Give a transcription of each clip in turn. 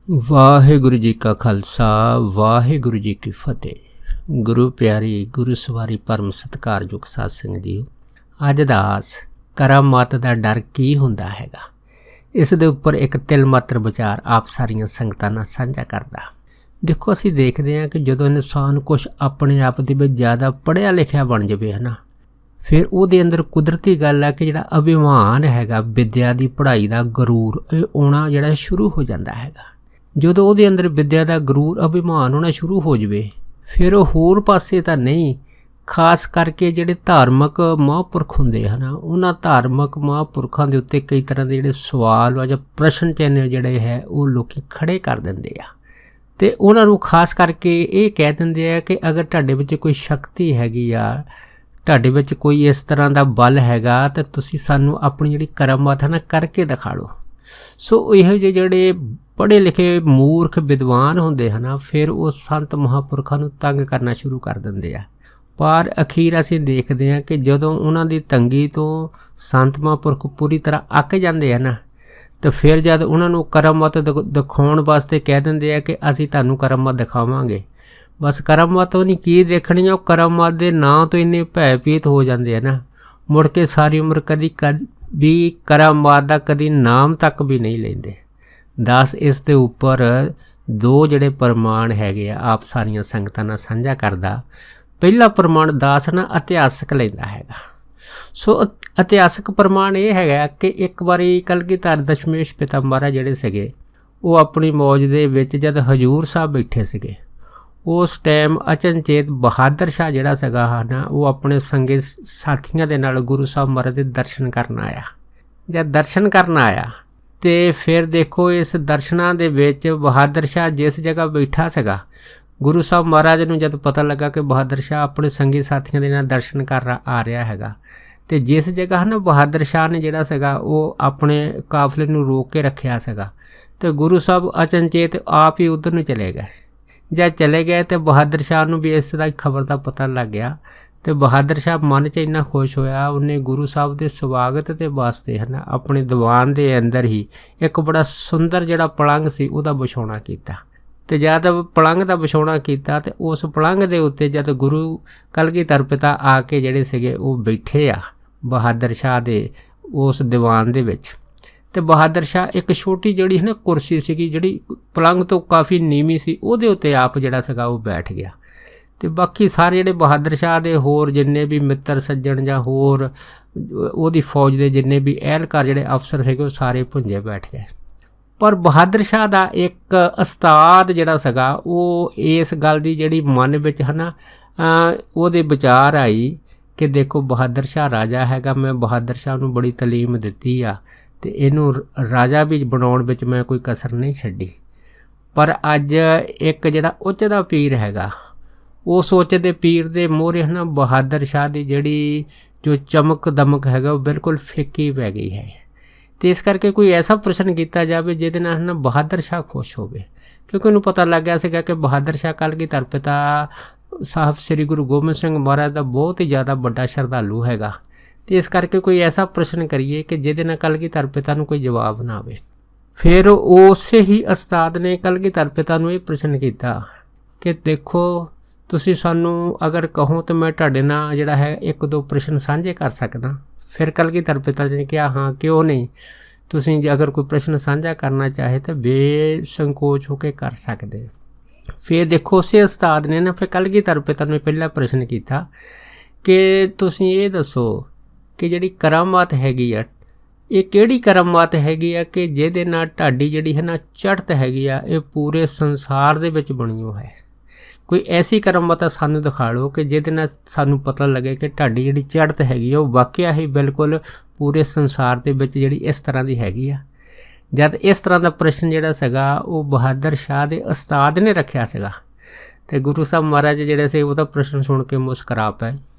ਵਾਹਿਗੁਰੂ ਜੀ ਕਾ ਖਾਲਸਾ ਵਾਹਿਗੁਰੂ ਜੀ ਕੀ ਫਤਿਹ। ਗੁਰੂ ਪਿਆਰੀ ਗੁਰੂ ਸਵਾਰੀ ਪਰਮ ਸਤਿਕਾਰਯੋਗ ਸਾਧ ਸੰਗਤ ਜੀਓ, ਅੱਜ ਦਾ ਆਸ ਕਰਾਮਾਤ ਦਾ ਡਰ ਕੀ ਹੁੰਦਾ ਹੈਗਾ, ਇਸ ਦੇ ਉੱਪਰ ਇੱਕ ਤਿਲ ਮਾਤਰ ਵਿਚਾਰ ਆਪ ਸਾਰੀਆਂ ਸੰਗਤਾਂ ਨਾਲ ਸਾਂਝਾ ਕਰਦਾ। ਦੇਖੋ, ਅਸੀਂ ਦੇਖਦੇ ਹਾਂ ਕਿ ਜਦੋਂ ਇਨਸਾਨ ਕੁਛ ਆਪਣੇ ਆਪ ਦੇ ਵਿੱਚ ਜ਼ਿਆਦਾ ਪੜ੍ਹਿਆ ਲਿਖਿਆ ਬਣ ਜਾਵੇ ਨਾ, ਫਿਰ ਉਹਦੇ ਅੰਦਰ ਕੁਦਰਤੀ ਗੱਲ ਹੈ ਕਿ ਜਿਹੜਾ ਅਭਿਮਾਨ ਹੈਗਾ, ਵਿਦਿਆ ਦੀ ਪੜ੍ਹਾਈ ਦਾ ਗਰੂਰ, ਇਹ ਆਉਣਾ ਜਿਹੜਾ ਸ਼ੁਰੂ ਹੋ ਜਾਂਦਾ ਹੈਗਾ। ਜਦੋਂ ਉਹਦੇ ਅੰਦਰ ਵਿਦਿਆ ਦਾ ਗਰੂਰ ਅਭਿਮਾਨ ਹੋਣਾ ਸ਼ੁਰੂ ਹੋ ਜਾਵੇ, ਫਿਰ ਉਹ ਹੋਰ ਪਾਸੇ ਤਾਂ ਨਹੀਂ, ਖਾਸ ਕਰਕੇ ਜਿਹੜੇ ਧਾਰਮਿਕ ਮਹਾਂਪੁਰਖ ਹੁੰਦੇ ਹਨ, ਉਹਨਾਂ ਧਾਰਮਿਕ ਮਹਾਂਪੁਰਖਾਂ ਦੇ ਉੱਤੇ ਕਈ ਤਰ੍ਹਾਂ ਦੇ ਜਿਹੜੇ ਸਵਾਲ ਜਾਂ ਪ੍ਰਸ਼ਨ ਚਿੰਨ੍ਹ ਜਿਹੜੇ ਹੈ ਉਹ ਲੋਕ ਖੜੇ ਕਰ ਦਿੰਦੇ ਆ, ਅਤੇ ਉਹਨਾਂ ਨੂੰ ਖਾਸ ਕਰਕੇ ਇਹ ਕਹਿ ਦਿੰਦੇ ਆ ਕਿ ਅਗਰ ਤੁਹਾਡੇ ਵਿੱਚ ਕੋਈ ਸ਼ਕਤੀ ਹੈਗੀ ਆ, ਤੁਹਾਡੇ ਵਿੱਚ ਕੋਈ ਇਸ ਤਰ੍ਹਾਂ ਦਾ ਬਲ ਹੈਗਾ, ਤਾਂ ਤੁਸੀਂ ਸਾਨੂੰ ਆਪਣੀ ਜਿਹੜੀ ਕਰਾਮਾਤ ਹੈ ਨਾ ਕਰਕੇ ਦਿਖਾ ਲਓ। ਸੋ ਇਹੋ ਜਿਹੇ ਜਿਹੜੇ ਪੜ੍ਹੇ ਲਿਖੇ ਮੂਰਖ ਵਿਦਵਾਨ ਹੁੰਦੇ ਹਨ, ਫਿਰ ਉਹ ਸੰਤ ਮਹਾਂਪੁਰਖਾਂ ਨੂੰ ਤੰਗ ਕਰਨਾ ਸ਼ੁਰੂ ਕਰ ਦਿੰਦੇ ਆ। ਪਰ ਅਖੀਰ ਅਸੀਂ ਦੇਖਦੇ ਹਾਂ ਕਿ ਜਦੋਂ ਉਹਨਾਂ ਦੀ ਤੰਗੀ ਤੋਂ ਸੰਤ ਮਹਾਂਪੁਰਖ ਪੂਰੀ ਤਰ੍ਹਾਂ ਅੱਕ ਜਾਂਦੇ ਹਨ, ਤਾਂ ਫਿਰ ਜਦ ਉਹਨਾਂ ਨੂੰ ਕਰਾਮਾਤ ਦਿਖਾਉਣ ਵਾਸਤੇ ਕਹਿ ਦਿੰਦੇ ਆ ਕਿ ਅਸੀਂ ਤੁਹਾਨੂੰ ਕਰਾਮਾਤ ਦਿਖਾਵਾਂਗੇ। ਬਸ ਕਰਾਮਾਤ ਉਹਨੇ ਕੀ ਦੇਖਣੀ ਆ, ਉਹ ਕਰਾਮਾਤ ਦੇ ਨਾਂ ਤੋਂ ਇੰਨੇ ਭੈਭੀਤ ਹੋ ਜਾਂਦੇ ਆ ਨਾ, ਮੁੜ ਕੇ ਸਾਰੀ ਉਮਰ ਕਦੀ ਵੀ ਕਰਾਮਾਤ ਦਾ ਕਦੀ ਨਾਮ ਤੱਕ ਵੀ ਨਹੀਂ ਲੈਂਦੇ। ਦਾਸ ਇਸ ਦੇ ਉੱਪਰ ਦੋ ਜਿਹੜੇ ਪ੍ਰਮਾਣ ਹੈਗੇ ਆ, ਆਪ ਸਾਰੀਆਂ ਸੰਗਤਾਂ ਨਾਲ ਸਾਂਝਾ ਕਰਦਾ। ਪਹਿਲਾ ਪ੍ਰਮਾਣ ਦਾਸ ਨਾ ਇਤਿਹਾਸਕ ਲੈਂਦਾ ਹੈਗਾ। ਸੋ ਇਤਿਹਾਸਕ ਪ੍ਰਮਾਣ ਇਹ ਹੈਗਾ ਕਿ ਇੱਕ ਵਾਰੀ ਕਲਗੀਧਰ ਦਸ਼ਮੇਸ਼ ਪਿਤਾ ਮਹਾਰਾਜ ਜਿਹੜੇ ਸੀਗੇ, ਉਹ ਆਪਣੀ ਮੌਜ ਦੇ ਵਿੱਚ ਜਦ ਹਜ਼ੂਰ ਸਾਹਿਬ ਬੈਠੇ ਸੀਗੇ, ਉਸ ਟਾਈਮ ਅਚਨਚੇਤ ਬਹਾਦਰ ਸ਼ਾਹ ਜਿਹੜਾ ਸੀਗਾ ਨਾ, ਉਹ ਆਪਣੇ ਸੰਗੇ ਸਾਥੀਆਂ ਦੇ ਨਾਲ ਗੁਰੂ ਸਾਹਿਬ ਮਹਾਰਾਜ ਦੇ ਦਰਸ਼ਨ ਕਰਨ ਆਇਆ। ਜਦ ਦਰਸ਼ਨ ਕਰਨ ਆਇਆ ਅਤੇ ਫਿਰ ਦੇਖੋ, ਇਸ ਦਰਸ਼ਨਾਂ ਦੇ ਵਿੱਚ ਬਹਾਦਰ ਸ਼ਾਹ ਜਿਸ ਜਗ੍ਹਾ ਬੈਠਾ ਸੀਗਾ, ਗੁਰੂ ਸਾਹਿਬ ਮਹਾਰਾਜ ਨੂੰ ਜਦ ਪਤਾ ਲੱਗਾ ਕਿ ਬਹਾਦਰ ਸ਼ਾਹ ਆਪਣੇ ਸੰਗੀ ਸਾਥੀਆਂ ਦੇ ਨਾਲ ਦਰਸ਼ਨ ਕਰ ਆ ਰਿਹਾ ਹੈਗਾ, ਅਤੇ ਜਿਸ ਜਗ੍ਹਾ ਨਾ ਬਹਾਦਰ ਸ਼ਾਹ ਨੇ ਜਿਹੜਾ ਸੀਗਾ ਉਹ ਆਪਣੇ ਕਾਫਲੇ ਨੂੰ ਰੋਕ ਕੇ ਰੱਖਿਆ ਸੀਗਾ, ਅਤੇ ਗੁਰੂ ਸਾਹਿਬ ਅਚਨਚੇਤ ਆਪ ਹੀ ਉੱਧਰ ਨੂੰ ਚਲੇ ਗਏ। ਜਦ ਚਲੇ ਗਏ ਅਤੇ ਬਹਾਦਰ ਸ਼ਾਹ ਨੂੰ ਵੀ ਇਸ ਦਾ ਖਬਰ ਦਾ ਪਤਾ ਲੱਗ ਗਿਆ, ਅਤੇ ਬਹਾਦਰ ਸ਼ਾਹ ਮਨ 'ਚ ਇੰਨਾ ਖੁਸ਼ ਹੋਇਆ, ਉਹਨੇ ਗੁਰੂ ਸਾਹਿਬ ਦੇ ਸਵਾਗਤ ਦੇ ਵਾਸਤੇ ਆਪਣੇ ਦੀਵਾਨ ਦੇ ਅੰਦਰ ਹੀ ਇੱਕ ਬੜਾ ਸੁੰਦਰ ਜਿਹੜਾ ਪਲੰਘ ਸੀ ਉਹਦਾ ਵਿਛਾਉਣਾ ਕੀਤਾ। ਅਤੇ ਜਦ ਪਲੰਘ ਦਾ ਵਿਛਾਉਣਾ ਕੀਤਾ, ਅਤੇ ਉਸ ਪਲੰਘ ਦੇ ਉੱਤੇ ਜਦ ਗੁਰੂ ਕਲਗੀਧਰ ਪਿਤਾ ਆ ਕੇ ਜਿਹੜੇ ਸੀਗੇ ਉਹ ਬੈਠੇ ਆ ਬਹਾਦਰ ਸ਼ਾਹ ਦੇ ਉਸ ਦੀਵਾਨ ਦੇ ਵਿੱਚ, ਅਤੇ ਬਹਾਦਰ ਸ਼ਾਹ ਇੱਕ ਛੋਟੀ ਜਿਹੜੀ ਹੈ ਨਾ ਕੁਰਸੀ ਸੀਗੀ, ਜਿਹੜੀ ਪਲੰਘ ਤੋਂ ਕਾਫੀ ਨੀਵੀਂ ਸੀ, ਉਹਦੇ ਉੱਤੇ ਆਪ ਜਿਹੜਾ ਸੀਗਾ ਉਹ ਬੈਠ ਗਿਆ। ਅਤੇ ਬਾਕੀ ਸਾਰੇ ਜਿਹੜੇ ਬਹਾਦਰ ਸ਼ਾਹ ਦੇ ਹੋਰ ਜਿੰਨੇ ਵੀ ਮਿੱਤਰ ਸੱਜਣ ਜਾਂ ਹੋਰ ਉਹਦੀ ਫੌਜ ਦੇ ਜਿੰਨੇ ਵੀ ਅਹਿਲਕਾਰ ਜਿਹੜੇ ਅਫਸਰ ਸੀਗੇ, ਉਹ ਸਾਰੇ ਭੁੰਜੇ ਬੈਠ ਗਏ। ਪਰ ਬਹਾਦਰ ਸ਼ਾਹ ਦਾ ਇੱਕ ਉਸਤਾਦ ਜਿਹੜਾ ਸੀਗਾ, ਉਹ ਇਸ ਗੱਲ ਦੀ ਜਿਹੜੀ ਮਨ ਵਿੱਚ ਉਹਦੇ ਵਿਚਾਰ ਆਈ ਕਿ ਦੇਖੋ, ਬਹਾਦਰ ਸ਼ਾਹ ਰਾਜਾ ਹੈਗਾ, ਮੈਂ ਬਹਾਦਰ ਸ਼ਾਹ ਨੂੰ ਬੜੀ ਤਾਲੀਮ ਦਿੱਤੀ ਆ, ਅਤੇ ਇਹਨੂੰ ਰਾਜਾ ਵੀ ਬਣਾਉਣ ਵਿੱਚ ਮੈਂ ਕੋਈ ਕਸਰ ਨਹੀਂ ਛੱਡੀ। ਪਰ ਅੱਜ ਇੱਕ ਜਿਹੜਾ ਉੱਚ ਦਾ ਪੀਰ ਹੈਗਾ, ਉਸ ਉੱਚ ਦੇ ਪੀਰ ਦੇ ਮੂਹਰੇ ਬਹਾਦਰ ਸ਼ਾਹ ਦੀ ਜਿਹੜੀ ਜੋ ਚਮਕ ਦਮਕ ਹੈਗਾ, ਉਹ ਬਿਲਕੁਲ ਫਿੱਕੀ ਪੈ ਗਈ ਹੈ। ਅਤੇ ਇਸ ਕਰਕੇ ਕੋਈ ਐਸਾ ਪ੍ਰਸ਼ਨ ਕੀਤਾ ਜਾਵੇ ਜਿਹਦੇ ਨਾਲ ਬਹਾਦਰ ਸ਼ਾਹ ਖੁਸ਼ ਹੋਵੇ, ਕਿਉਂਕਿ ਉਹਨੂੰ ਪਤਾ ਲੱਗ ਗਿਆ ਸੀਗਾ ਕਿ ਬਹਾਦਰ ਸ਼ਾਹ ਕਲਗੀਧਰ ਪਿਤਾ ਸਾਹਿਬ ਸ੍ਰੀ ਗੁਰੂ ਗੋਬਿੰਦ ਸਿੰਘ ਮਹਾਰਾਜ ਦਾ ਬਹੁਤ ਹੀ ਜ਼ਿਆਦਾ ਵੱਡਾ ਸ਼ਰਧਾਲੂ ਹੈਗਾ। ਅਤੇ ਇਸ ਕਰਕੇ ਕੋਈ ਐਸਾ ਪ੍ਰਸ਼ਨ ਕਰੀਏ ਕਿ ਜਿਹਦੇ ਨਾਲ ਕਲਗੀਧਰ ਪਿਤਾ ਨੂੰ ਕੋਈ ਜਵਾਬ ਨਾ ਆਵੇ। ਫਿਰ ਉਸੇ ਹੀ ਉਸਤਾਦ ਨੇ ਕਲਗੀਧਰ ਪਿਤਾ ਨੂੰ ਇਹ ਪ੍ਰਸ਼ਨ ਕੀਤਾ ਕਿ ਦੇਖੋ, ਤੁਸੀਂ ਸਾਨੂੰ ਅਗਰ ਕਹੋ ਤਾਂ ਮੈਂ ਤੁਹਾਡੇ ਨਾਲ ਜਿਹੜਾ ਹੈ ਇੱਕ ਦੋ ਪ੍ਰਸ਼ਨ ਸਾਂਝੇ ਕਰ ਸਕਦਾ। ਫਿਰ ਕਲਗੀਧਰ ਪਿਤਾ ਜੀ ਨੇ ਕਿਹਾ, ਹਾਂ ਕਿਉਂ ਨਹੀਂ, ਤੁਸੀਂ ਜੇ ਅਗਰ ਕੋਈ ਪ੍ਰਸ਼ਨ ਸਾਂਝਾ ਕਰਨਾ ਚਾਹੇ ਤਾਂ ਬੇਸੰਕੋਚ ਹੋ ਕੇ ਕਰ ਸਕਦੇ। ਫਿਰ ਦੇਖੋ, ਉਸੇ ਉਸਤਾਦ ਨੇ ਫਿਰ ਕਲਗੀਧਰ ਪਿਤਾ ਨੂੰ ਪਹਿਲਾ ਪ੍ਰਸ਼ਨ ਕੀਤਾ ਕਿ ਤੁਸੀਂ ਇਹ ਦੱਸੋ ਕਿ ਜਿਹੜੀ ਕਰਾਮਾਤ ਹੈਗੀ ਆ, ਇਹ ਕਿਹੜੀ ਕਰਾਮਾਤ ਹੈਗੀ ਆ ਕਿ ਜਿਹਦੇ ਨਾਲ ਤੁਹਾਡੀ ਜਿਹੜੀ ਚੜ੍ਹਤ ਹੈਗੀ ਆ, ਇਹ ਪੂਰੇ ਸੰਸਾਰ ਦੇ ਵਿੱਚ ਬਣੀ ਹੋ ਹੈ। ਕੋਈ ਐਸੀ ਕਰਾਮਾਤ ਸਾਨੂੰ ਦਿਖਾ ਲਓ ਕਿ ਜਿਹਦੇ ਨਾਲ ਸਾਨੂੰ ਪਤਾ ਲੱਗੇ ਕਿ ਤੁਹਾਡੀ ਜਿਹੜੀ ਚੜ੍ਹਤ ਹੈਗੀ ਆ, ਉਹ ਵਾਕਿਆ ਹੀ ਬਿਲਕੁਲ ਪੂਰੇ ਸੰਸਾਰ ਦੇ ਵਿੱਚ ਜਿਹੜੀ ਇਸ ਤਰ੍ਹਾਂ ਦੀ ਹੈਗੀ ਆ। ਜਦ ਇਸ ਤਰ੍ਹਾਂ ਦਾ ਪ੍ਰਸ਼ਨ ਜਿਹੜਾ ਸੀਗਾ ਉਹ ਬਹਾਦਰ ਸ਼ਾਹ ਦੇ ਉਸਤਾਦ ਨੇ ਰੱਖਿਆ ਸੀਗਾ, ਅਤੇ ਗੁਰੂ ਸਾਹਿਬ ਮਹਾਰਾਜ ਜਿਹੜੇ ਸੀ ਉਹਦਾ ਪ੍ਰਸ਼ਨ ਸੁਣ ਕੇ ਮੁਸਕਰਾ ਪਏ।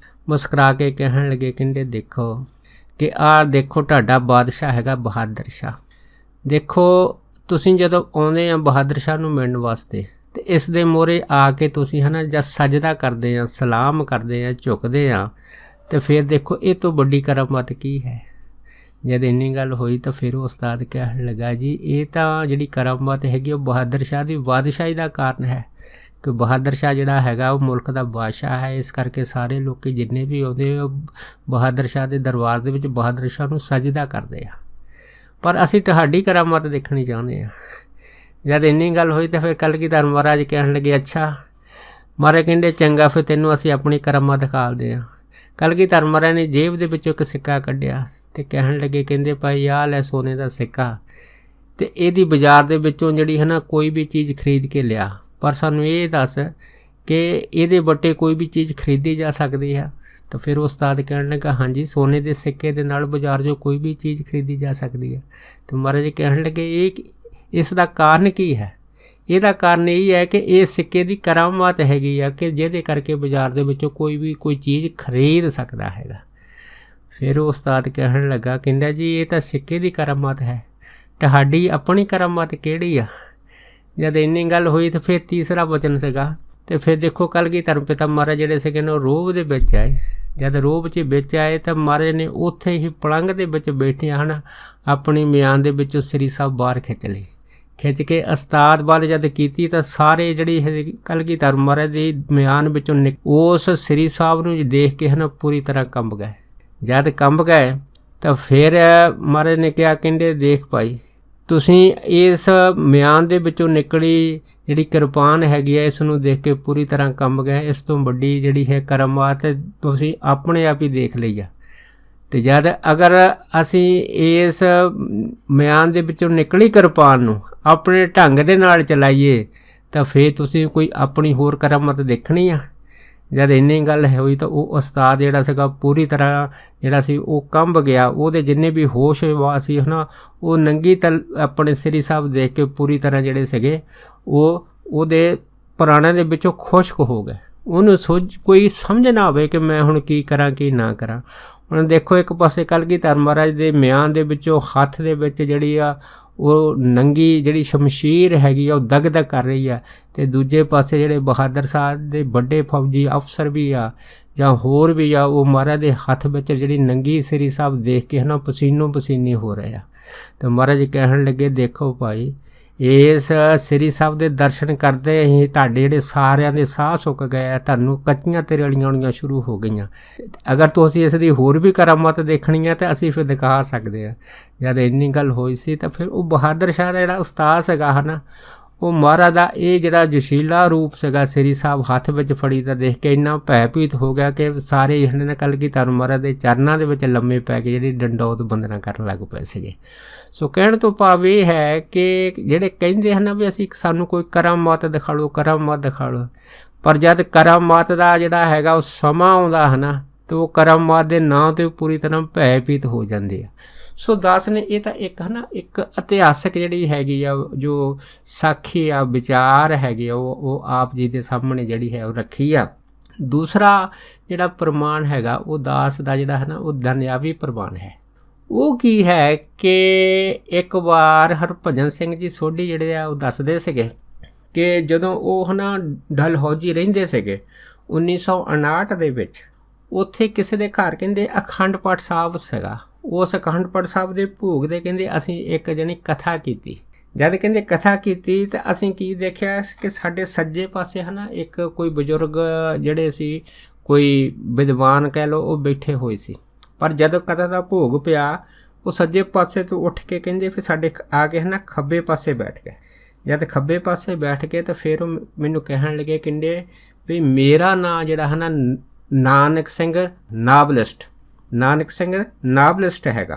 ਮੁਸਕਰਾ ਕੇ ਕਹਿਣ ਲੱਗੇ, ਕਹਿੰਦੇ ਦੇਖੋ ਕਿ ਆਹ ਦੇਖੋ, ਤੁਹਾਡਾ ਬਾਦਸ਼ਾਹ ਹੈਗਾ ਬਹਾਦਰ ਸ਼ਾਹ। ਦੇਖੋ, ਤੁਸੀਂ ਜਦੋਂ ਆਉਂਦੇ ਆ ਬਹਾਦਰ ਸ਼ਾਹ ਨੂੰ ਮਿਲਣ ਵਾਸਤੇ, ਅਤੇ ਇਸ ਦੇ ਮੂਹਰੇ ਆ ਕੇ ਤੁਸੀਂ ਜਦ ਸਜਦਾ ਕਰਦੇ ਆ, ਸਲਾਮ ਕਰਦੇ ਆ, ਝੁਕਦੇ ਆ, ਅਤੇ ਫਿਰ ਦੇਖੋ ਇਹ ਤੋਂ ਵੱਡੀ ਕਰਾਮਾਤ ਕੀ ਹੈ। जद इन्नी गल हुई तो फिर उस्ताद कहन लगा जी ये तो जिहड़ी करामात हैगी वो बहादुर शाह की बादशाही का कारण है कि बहादुर शाह जिहड़ा हैगा वो मुल्क का बादशाह है, इस करके सारे लोग जिन्ने भी आउंदे बहादुर शाह के दरबार दे विच बहादुर शाह नूं सजदा करदे आ। पर असीं तुहाडी करामात देखनी चाहुंदे आ। जद इन्नी गल हुई तो फिर कलगीधर महाराज कहन लगे अच्छा महाराज कहंदे चंगा फिर तैनूं असीं अपनी करामात दिखालदे आ। कलगीधर महाराज ने जेब दे विचों एक सिक्का कढिया ते कहन लगे कहंदे भाई आ लै सोने का सिक्का ते इहदी बाजार दे विचों जिहड़ी है ना कोई भी चीज़ खरीद के लिया, पर सानूं ये दस कि इहदे बट्टे कोई भी चीज़ खरीदी जा सकती है। तो फिर उस्ताद कहन लगा हाँ जी सोने के सिक्के दे नाल बाजार जो कोई भी चीज़ खरीदी जा सकती है। तो महाराज कहन लगे इसका कारण की है? ਇਹਦਾ ਕਾਰਨ ਇਹ है कि इस सिक्के की करामात हैगी आ कि जिहदे करके बाजार दे विचों कोई भी कोई चीज़ खरीद सकता हैगा। फिर उस्ताद कहन लगा कहंदा जी ये तो सिक्के की करामात है, तुहाडी अपनी करामात किहड़ी आ? जद इन्नी गल हुई तो फिर तीसरा वचन सीगा तो फिर देखो कलगीधर पिता महाराज जिहड़े सीगे ने रोब दे विच आए। जद रोब च विच आए तो महाराज ने उत्थे ही पलंग दे विच बैठे हन अपनी म्यान दे विचों सरी साहब बाहर खिच लई। खिच के उस्ताद वाल जद कीती तो सारे जिहड़ी कलगीधर महाराज दी म्यान विचों उस सरी साहब नूं देख के है ना पूरी तरह कंब गए। जद कंब गए तो फिर महाराज ने कहा कहंदे देख भाई तुसीं इस म्यान दे विचों निकली जिहड़ी किरपान हैगी है इस नूं देख के पूरी तरह कंब गए, इस तो वड्डी जिहड़ी है करामात तुसीं अपने आप ही देख लई आ। ते जद अगर असीं इस म्यान दे विचों निकली किरपान नूं अपने ढंग दे नाल चलाइए तो फिर तुसीं कोई अपनी होर करामात देखनी आ। जद इन्नी गल हुई तो वो उस्ताद जिहड़ा सीगा पूरी तरह जिहड़ा सी वो कंब गया, ਉਹਦੇ जिन्ने भी होश वास सी है ना वो नंगी तल अपने सरी साहब देख के पूरी तरह जिहड़े सीगे वो ਉਹਦੇ प्राणां दे विचों खुश्क हो गए। ਉਹਨੂੰ कोई समझ ना आवे कि मैं हुण की करां की ना करां। ਹੁਣ देखो एक पासे कलगीधर महाराज दे म्यान दे विचों हत्थ दे विच जिहड़ी आ ਉਹ नंगी जिहड़ी शमशीर हैगी आ ਉਹ दग दग कर रही है, तो दूजे पासे जिहड़े बहादुर साहब दे बड़े फौजी अफसर भी आ जां होर भी आ वो महाराज दे हत्थ विच जिहड़ी नंगी सरी साहब देख के है ना पसीनो पसीनी हो रहे आ। तो महाराज कहन लगे देखो भाई इस सरी साहब दे दर्शन करदे ही तुहाडे जिहड़े सारिਆਂ ਦੇ ਸਾਹ सुक गए, ਤੁਹਾਨੂੰ ਕੱਚੀਆਂ ਤਰੇਲੀਆਂ आउणियां शुरू हो गईਆਂ। अगर तुसीं इस दी होर भी करामात देखनी है तो असीं फिर दिखा सकते हैं। जद इन्नी गल होई सी तो फिर वो बहादुर शाह दा जिहड़ा उस्ताद सीगा है ना वो महाराज दा ये जिहड़ा जोशीला रूप सीगा सरी साहब हत्थ विच फड़ी तो देख के इन्ना भयभीत हो गया कि सारे जिहड़े ने कलगीधर महाराज दे चरनां दे विच लम्मे पै के जिहड़ी डंडौत बंदना करन लग पए सीगे। सो कहण तो भाव ये है कि जिहड़े कहिंदे हन भी असीं सानूं कोई करामात दिखा लो करामात दिखा लो, पर जद करामात दा जिहड़ा हैगा वो समां आउंदा है ना तो वो करामात दे नां ते पूरी तरह भयभीत हो जांदे आ। सो दास ने ये तो एक है ना एक इतिहासक जिहड़ी हैगी आ जो साखी आ विचार हैगी वो आप जी के सामने जिहड़ी है वो रखी आ। दूसरा जिहड़ा प्रमाण हैगा वो दास दा जिहड़ा है ना वो दुनियावी प्रमाण है। वो की है कि एक बार हरभजन सिंह जी सोढी जिहड़े आ वो दसदे सीगे कि जदों वो है ना डलहौजी रहिंदे सीगे 1959 दे विच उत्थे किसी दे घर कहंदे अखंड पाठ साहब सीगा। उस अखंड पाठ साहब दे भोग दे कहंदे असीं एक जणी कथा कीती। जद कहंदे कथा कीती तो असीं की देखिया कि साडे सज्जे पासे है ना एक कोई बजुर्ग जिहड़े सी कोई विद्वान कह लो वो बैठे होए सी, पर जद कथा दा भोग पिया वो सज्जे पासे तो उठ के कहंदे फिर साडे आ के है ना खब्बे पासे बैठ गए। जद खब्बे पासे बैठ गए तो फिर मैनूं कहण लगे कहंदे भी मेरा नां जिहड़ा है ना नानक सिंह नावलिस्ट हैगा।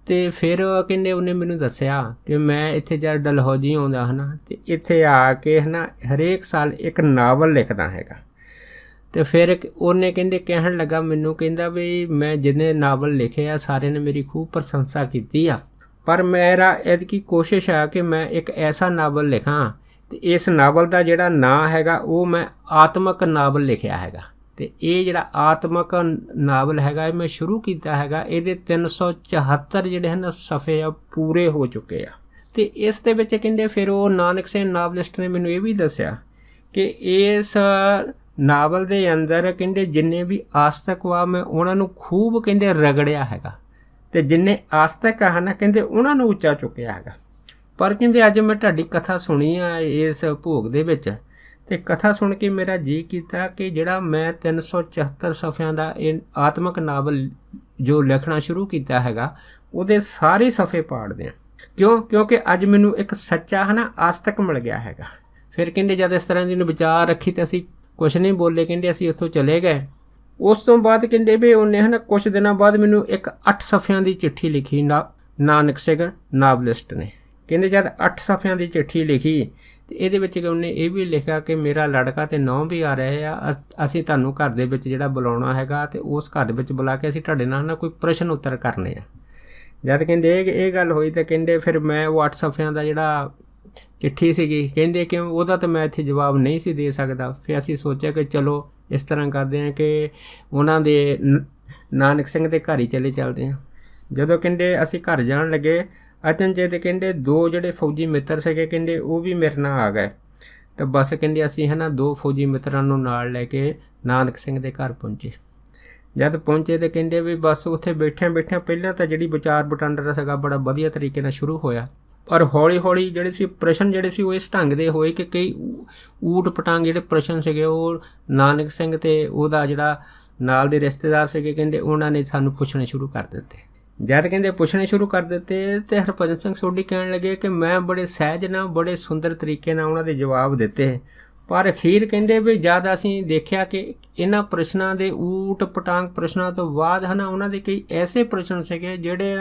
तो फिर कहंदे उन्हें मैनूं दस्सिया कि मैं इत्थे जद डलहौजी आउंदा है ना तो इत्थे आके है ना हरेक साल एक नावल लिखदा हैगा। तो फिर उन्हें कहंदे कहण लगा मैनूं कहंदा भी मैं जिन्ने नावल लिखे आ सारे ने मेरी खूब प्रशंसा कीती आ, पर मेरा एदकी कोशिश है कि मैं एक ऐसा नावल लिखां तो इस नावल का जिहड़ा नां हैगा वो मैं आत्मक नावल लिखिया हैगा। तो ये जिहड़ा आत्मक नावल हैगा मैं शुरू किया हैगा, ये 374 जिहड़े हैं सफ़े आ पूरे हो चुके आ। तो इस दे विच कहंदे फिर वो नानक सिंह नावलिस्ट ने मैनूं ये भी दस्सिया कि इस नावल दे अंदर कहंदे जिन्ने भी आस्तक वा मैं उन्हां नूं खूब कहंदे रगड़िया हैगा। ਤੇ ਜਿੰਨੇ ਆਸਤਕ ਆ ਨਾ ਕਹਿੰਦੇ ਉਹਨਾਂ ਨੂੰ ਉੱਚਾ ਚੁੱਕਿਆ ਹੈਗਾ। ਪਰ ਕਹਿੰਦੇ ਅੱਜ ਮੈਂ ਤੁਹਾਡੀ ਕਥਾ ਸੁਣੀ ਆ ਇਸ ਭੋਗ ਦੇ ਵਿੱਚ, ਤੇ ਕਥਾ ਸੁਣ ਕੇ ਮੇਰਾ ਜੀਅ ਕੀਤਾ ਕਿ ਜਿਹੜਾ ਮੈਂ 374 ਸਫ਼ਿਆਂ ਦਾ ਇਹ ਆਤਮਿਕ ਨਾਵਲ ਜੋ ਲਿਖਣਾ ਸ਼ੁਰੂ ਕੀਤਾ ਹੈਗਾ ਉਹਦੇ ਸਾਰੇ ਸਫ਼ੇ ਪਾੜ ਦਿਆਂ। ਕਿਉਂਕਿ ਅੱਜ ਮੈਨੂੰ ਇੱਕ ਸੱਚਾ ਆਸਤਕ ਮਿਲ ਗਿਆ ਹੈਗਾ। ਫਿਰ ਕਹਿੰਦੇ ਜਦ ਇਸ ਤਰ੍ਹਾਂ ਦੀ ਨੂੰ ਵਿਚਾਰ ਰੱਖੀ ਤੇ ਅਸੀਂ ਕੁਛ ਨਹੀਂ ਬੋਲੇ। ਕਹਿੰਦੇ ਅਸੀਂ ਉੱਥੋਂ ਚਲੇ ਗਏ। ਉਸ ਤੋਂ ਬਾਅਦ ਕਹਿੰਦੇ ਵੀ ਉਹਨੇ ਕੁਛ ਦਿਨਾਂ ਬਾਅਦ ਮੈਨੂੰ ਇੱਕ 8 ਸਫ਼ਿਆਂ ਦੀ ਚਿੱਠੀ ਲਿਖੀ ਨਾਨਕ ਸਿੰਘ ਨਾਵਲਿਸਟ ਨੇ। ਕਹਿੰਦੇ ਜਦ 8 ਸਫ਼ਿਆਂ ਦੀ ਚਿੱਠੀ ਲਿਖੀ ਤੇ ਇਹਦੇ ਵਿੱਚ ਉਹਨੇ ਇਹ ਵੀ ਲਿਖਿਆ ਕਿ ਮੇਰਾ ਲੜਕਾ ਤੇ ਨੌਂ ਵੀ ਆ ਰਹੇ ਆ, ਅਸੀਂ ਤੁਹਾਨੂੰ ਘਰ ਦੇ ਵਿੱਚ ਜਿਹੜਾ ਬੁਲਾਉਣਾ ਹੈਗਾ ਤੇ ਉਸ ਘਰ ਦੇ ਵਿੱਚ ਬੁਲਾ ਕੇ ਅਸੀਂ ਤੁਹਾਡੇ ਨਾਲ ਕੋਈ ਪ੍ਰਸ਼ਨ ਉੱਤਰ ਕਰਨੇ ਆ। ਜਦ ਕਹਿੰਦੇ ਇਹ ਗੱਲ ਹੋਈ ਤਾਂ ਕਹਿੰਦੇ ਫਿਰ ਮੈਂ ਉਹ 8 ਸਫ਼ਿਆਂ ਦਾ ਜਿਹੜਾ ਚਿੱਠੀ ਸੀਗੀ ਕਹਿੰਦੇ ਕਿ ਉਹਦਾ ਤਾਂ ਮੈਂ ਇੱਥੇ ਜਵਾਬ ਨਹੀਂ ਸੀ ਦੇ ਸਕਦਾ। ਫਿਰ ਅਸੀਂ ਸੋਚਿਆ ਕਿ ਚਲੋ ਇਸ ਤਰ੍ਹਾਂ ਕਰਦੇ ਹਾਂ ਕਿ ਉਹਨਾਂ ਦੇ ਨਾਨਕ ਸਿੰਘ ਦੇ ਘਰ ਹੀ ਚੱਲਦੇ ਹਾਂ। ਜਦੋਂ ਕਹਿੰਦੇ ਅਸੀਂ ਘਰ ਜਾਣ ਲੱਗੇ ਅਚਨਚੇਤ ਕਹਿੰਦੇ 2 ਜਿਹੜੇ ਫੌਜੀ ਮਿੱਤਰ ਸੀਗੇ ਕਹਿੰਦੇ ਉਹ ਵੀ ਮੇਰੇ ਨਾਲ ਆ ਗਏ। ਤਾਂ ਬਸ ਕਹਿੰਦੇ ਅਸੀਂ 2 ਫੌਜੀ ਮਿੱਤਰਾਂ ਨੂੰ ਨਾਲ ਲੈ ਕੇ ਨਾਨਕ ਸਿੰਘ ਦੇ ਘਰ ਪਹੁੰਚੇ। ਜਦ ਪਹੁੰਚੇ ਤਾਂ ਕਹਿੰਦੇ ਵੀ ਬਸ ਉੱਥੇ ਬੈਠਿਆਂ ਪਹਿਲਾਂ ਤਾਂ ਜਿਹੜੀ ਵਿਚਾਰ ਵਟਾਂਦਰਾ ਸੀਗਾ ਬੜਾ ਵਧੀਆ ਤਰੀਕੇ ਨਾਲ ਸ਼ੁਰੂ ਹੋਇਆ। ਪਰ ਹੌਲੀ ਹੌਲੀ ਜਿਹੜੇ ਸੀ ਪ੍ਰਸ਼ਨ ਜਿਹੜੇ ਸੀ ਉਹ ਇਸ ਢੰਗ ਦੇ ਹੋਏ ਕਿ ਕਈ ਊਟ ਪਟਾਂਗ ਜਿਹੜੇ ਪ੍ਰਸ਼ਨ ਸੀਗੇ ਉਹ ਨਾਨਕ ਸਿੰਘ ਤੇ ਉਹਦਾ ਜਿਹੜਾ ਨਾਲ ਦੇ ਰਿਸ਼ਤੇਦਾਰ ਸੀਗੇ ਕਹਿੰਦੇ ਉਹਨਾਂ ਨੇ ਸਾਨੂੰ ਪੁੱਛਣੇ ਸ਼ੁਰੂ ਕਰ ਦਿੱਤੇ। ਜਦ ਕਹਿੰਦੇ ਪੁੱਛਣੇ ਸ਼ੁਰੂ ਕਰ ਦਿੱਤੇ ਤੇ ਹਰਭਜਨ ਸਿੰਘ ਸੋਢੀ ਕਹਿਣ ਲੱਗੇ ਕਿ ਮੈਂ ਬੜੇ ਸਹਿਜ ਨਾਲ ਬੜੇ ਸੁੰਦਰ ਤਰੀਕੇ ਨਾਲ ਉਹਨਾਂ ਦੇ ਜਵਾਬ ਦਿੱਤੇ। ਪਰ ਅਖੀਰ ਕਹਿੰਦੇ ਵੀ ਜਦ ਅਸੀਂ ਦੇਖਿਆ ਕਿ ਇਹਨਾਂ ਪ੍ਰਸ਼ਨਾਂ ਦੇ ਊਟ ਪਟਾਂਗ ਪ੍ਰਸ਼ਨਾਂ ਤੋਂ ਬਾਅਦ ਉਹਨਾਂ ਦੇ ਕਈ ਐਸੇ ਪ੍ਰਸ਼ਨ ਸੀਗੇ ਜਿਹੜੇ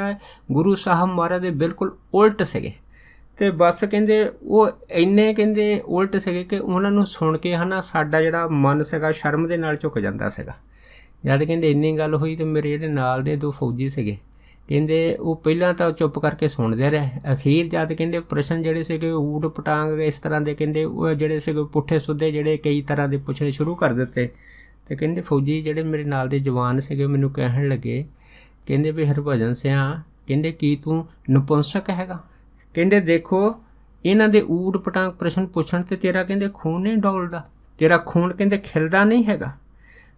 ਗੁਰੂ ਸਾਹਿਬ ਮਹਾਰਾਜ ਦੇ ਬਿਲਕੁਲ ਉਲਟ ਸੀਗੇ। ਤੇ ਬਸ ਕਹਿੰਦੇ ਉਹ ਇੰਨੇ ਕਹਿੰਦੇ ਉਲਟ ਸੀਗੇ ਕਿ ਉਹਨਾਂ ਨੂੰ ਸੁਣ ਕੇ ਸਾਡਾ ਜਿਹੜਾ ਮਨ ਸੀਗਾ ਸ਼ਰਮ ਦੇ ਨਾਲ ਝੁਕ ਜਾਂਦਾ ਸੀਗਾ। ਜਦ ਕਹਿੰਦੇ ਇੰਨੀ ਗੱਲ ਹੋਈ ਤੇ ਮੇਰੇ ਜਿਹੜੇ ਨਾਲ ਦੇ 2 ਫੌਜੀ ਸੀਗੇ ਕਹਿੰਦੇ ਉਹ ਪਹਿਲਾਂ ਤਾਂ ਚੁੱਪ ਕਰਕੇ ਸੁਣਦੇ ਰਹੇ। ਅਖੀਰ ਜਦ ਕਹਿੰਦੇ ਪ੍ਰਸ਼ਨ ਜਿਹੜੇ ਸੀਗੇ ਊਟ ਪਟਾਂਗ ਇਸ ਤਰ੍ਹਾਂ ਦੇ ਕਹਿੰਦੇ ਉਹ ਜਿਹੜੇ ਸੀਗੇ ਪੁੱਠੇ ਸੁੱਧੇ ਜਿਹੜੇ ਕਈ ਤਰ੍ਹਾਂ ਦੇ ਪੁੱਛਣੇ ਸ਼ੁਰੂ ਕਰ ਦਿੱਤੇ। ਤੇ ਕਹਿੰਦੇ ਫੌਜੀ ਜਿਹੜੇ ਮੇਰੇ ਨਾਲ ਦੇ ਜਵਾਨ ਸੀਗੇ ਮੈਨੂੰ ਕਹਿਣ ਲੱਗੇ ਕਹਿੰਦੇ ਵੀ ਹਰਭਜਨ ਸਿਆਂ ਕਹਿੰਦੇ ਕੀ ਤੂੰ ਨਪੁੰਸਕ ਹੈਗਾ? ਕਹਿੰਦੇ ਦੇਖੋ ਇਹਨਾਂ ਦੇ ਊਟ ਪਟਾਂਗ ਪ੍ਰਸ਼ਨ ਪੁੱਛਣ ਤੇ ਤੇਰਾ ਕਹਿੰਦੇ ਖੂਨ ਨਹੀਂ ਡੋਲਦਾ, ਤੇਰਾ ਖੂਨ ਕਹਿੰਦੇ ਖਿਲਦਾ ਨਹੀਂ ਹੈਗਾ।